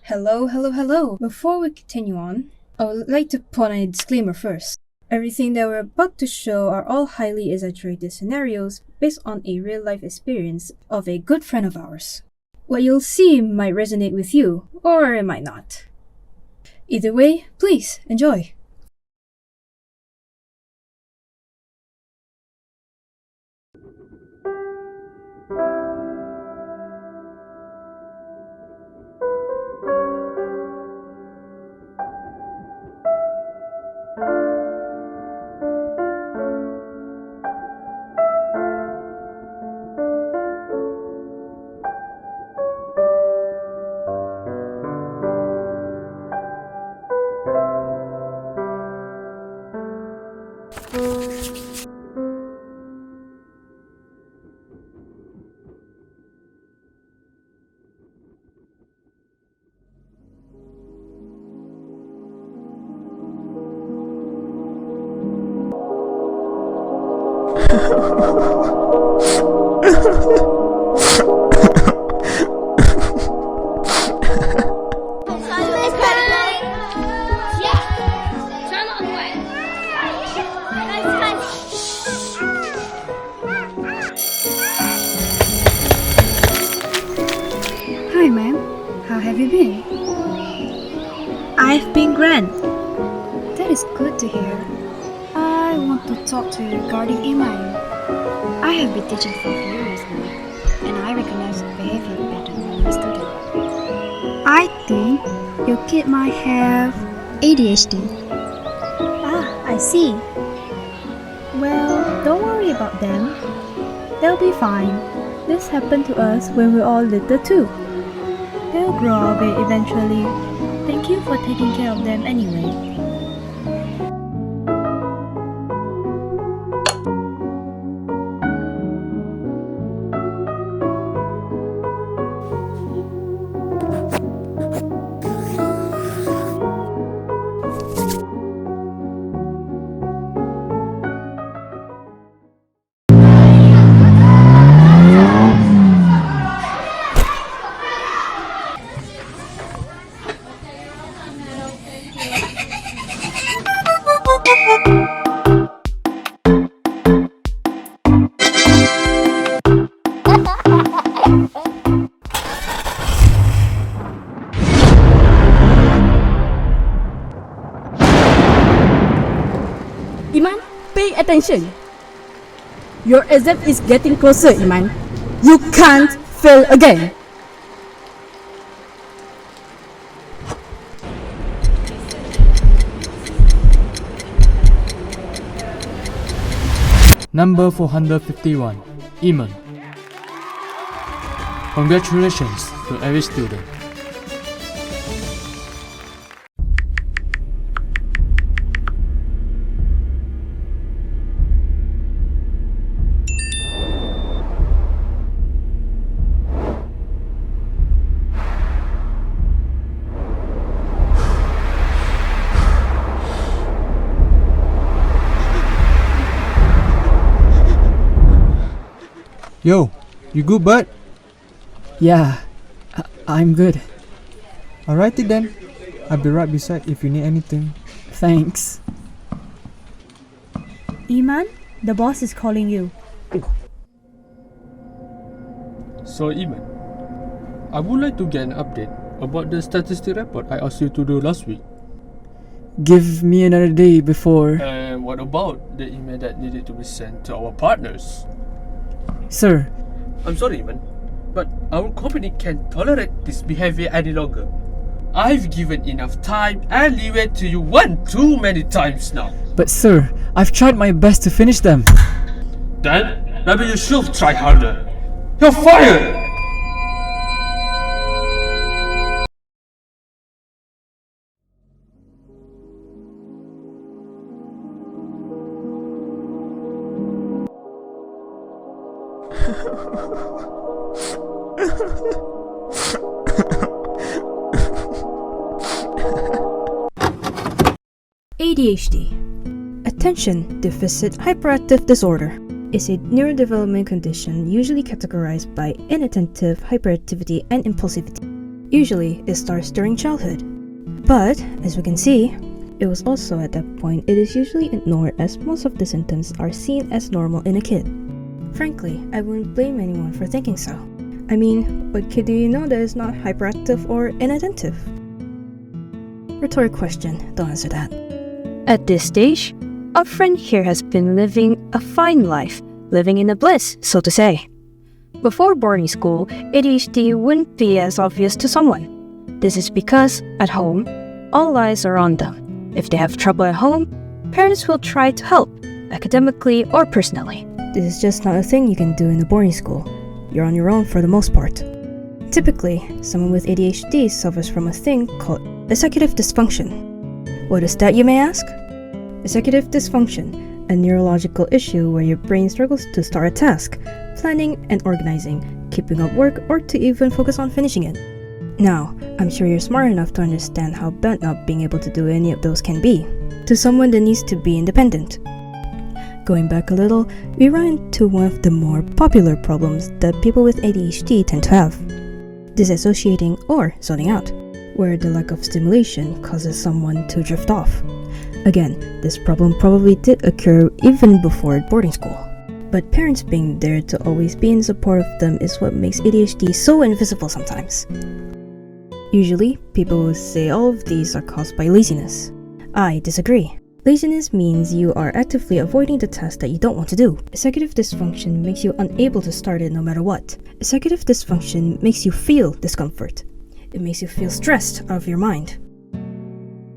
Hello, hello, hello. Before we continue on, I would like to put on a disclaimer first. Everything that we're about to show are all highly exaggerated scenarios based on a real-life experience of a good friend of ours. What you'll see might resonate with you, or it might not. Either way, please enjoy. Hi ma'am, how have you been? I've been grand. That is good to hear. I want to talk to you regarding Iman. I have been teaching for a few years now, and I recognize the behavior pattern in my student. I think your kid might have ADHD. Ah, I see. Well, don't worry about them. They'll be fine. This happened to us when we were all little too. They'll grow out of it eventually. Thank you for taking care of them anyway. Iman, pay attention. Your exam is getting closer, Iman. You can't fail again. Number 451, Iman. Congratulations to every student. Yo, you good bud? Yeah, I'm good. Alrighty then. I'll be right beside if you need anything. Thanks. Iman, the boss is calling you. So Iman, I would like to get an update about the statistic report I asked you to do last week. Give me another day before... And what about the email that needed to be sent to our partners? Sir, I'm sorry Iman, but our company can't tolerate this behavior any longer. I've given enough time and leeway to you one too many times now. but sir, I've tried my best to finish them. Then, maybe you should try harder. You're fired! ADHD, Attention Deficit Hyperactive Disorder, is a neurodevelopment condition usually categorized by inattentive hyperactivity and impulsivity. Usually, it starts during childhood. But, as we can see, it was also at that point it is usually ignored as most of the symptoms are seen as normal in a kid. Frankly, I wouldn't blame anyone for thinking so. I mean, what kid do you know that is not hyperactive or inattentive? Rhetoric question, don't answer that. At this stage, our friend here has been living a fine life, living in a bliss, so to say. Before boarding school, ADHD wouldn't be as obvious to someone. This is because, at home, all eyes are on them. If they have trouble at home, parents will try to help, academically or personally. This is just not a thing you can do in a boarding school. You're on your own for the most part. Typically, someone with ADHD suffers from a thing called executive dysfunction. What is that, you may ask? Executive dysfunction, a neurological issue where your brain struggles to start a task, planning and organizing, keeping up work, or to even focus on finishing it. Now, I'm sure you're smart enough to understand how bad not being able to do any of those can be, to someone that needs to be independent. Going back a little, we run into one of the more popular problems that people with ADHD tend to have: disassociating or zoning out, where the lack of stimulation causes someone to drift off. Again, this problem probably did occur even before boarding school. But parents being there to always be in support of them is what makes ADHD so invisible sometimes. Usually, people will say all of these are caused by laziness. I disagree. Laziness means you are actively avoiding the task that you don't want to do. Executive dysfunction makes you unable to start it no matter what. Executive dysfunction makes you feel discomfort. It makes you feel stressed out of your mind.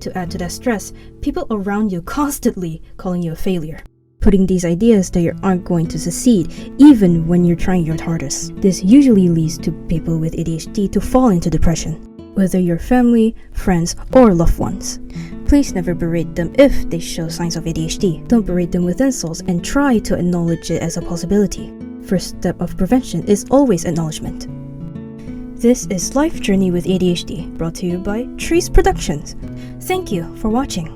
To add to that stress, people around you constantly calling you a failure, putting these ideas that you aren't going to succeed even when you're trying your hardest. This usually leads to people with ADHD to fall into depression, whether your family, friends, or loved ones. Please never berate them if they show signs of ADHD. Don't berate them with insults and try to acknowledge it as a possibility. First step of prevention is always acknowledgement. This is Life Journey with ADHD, brought to you by Trees Productions. Thank you for watching.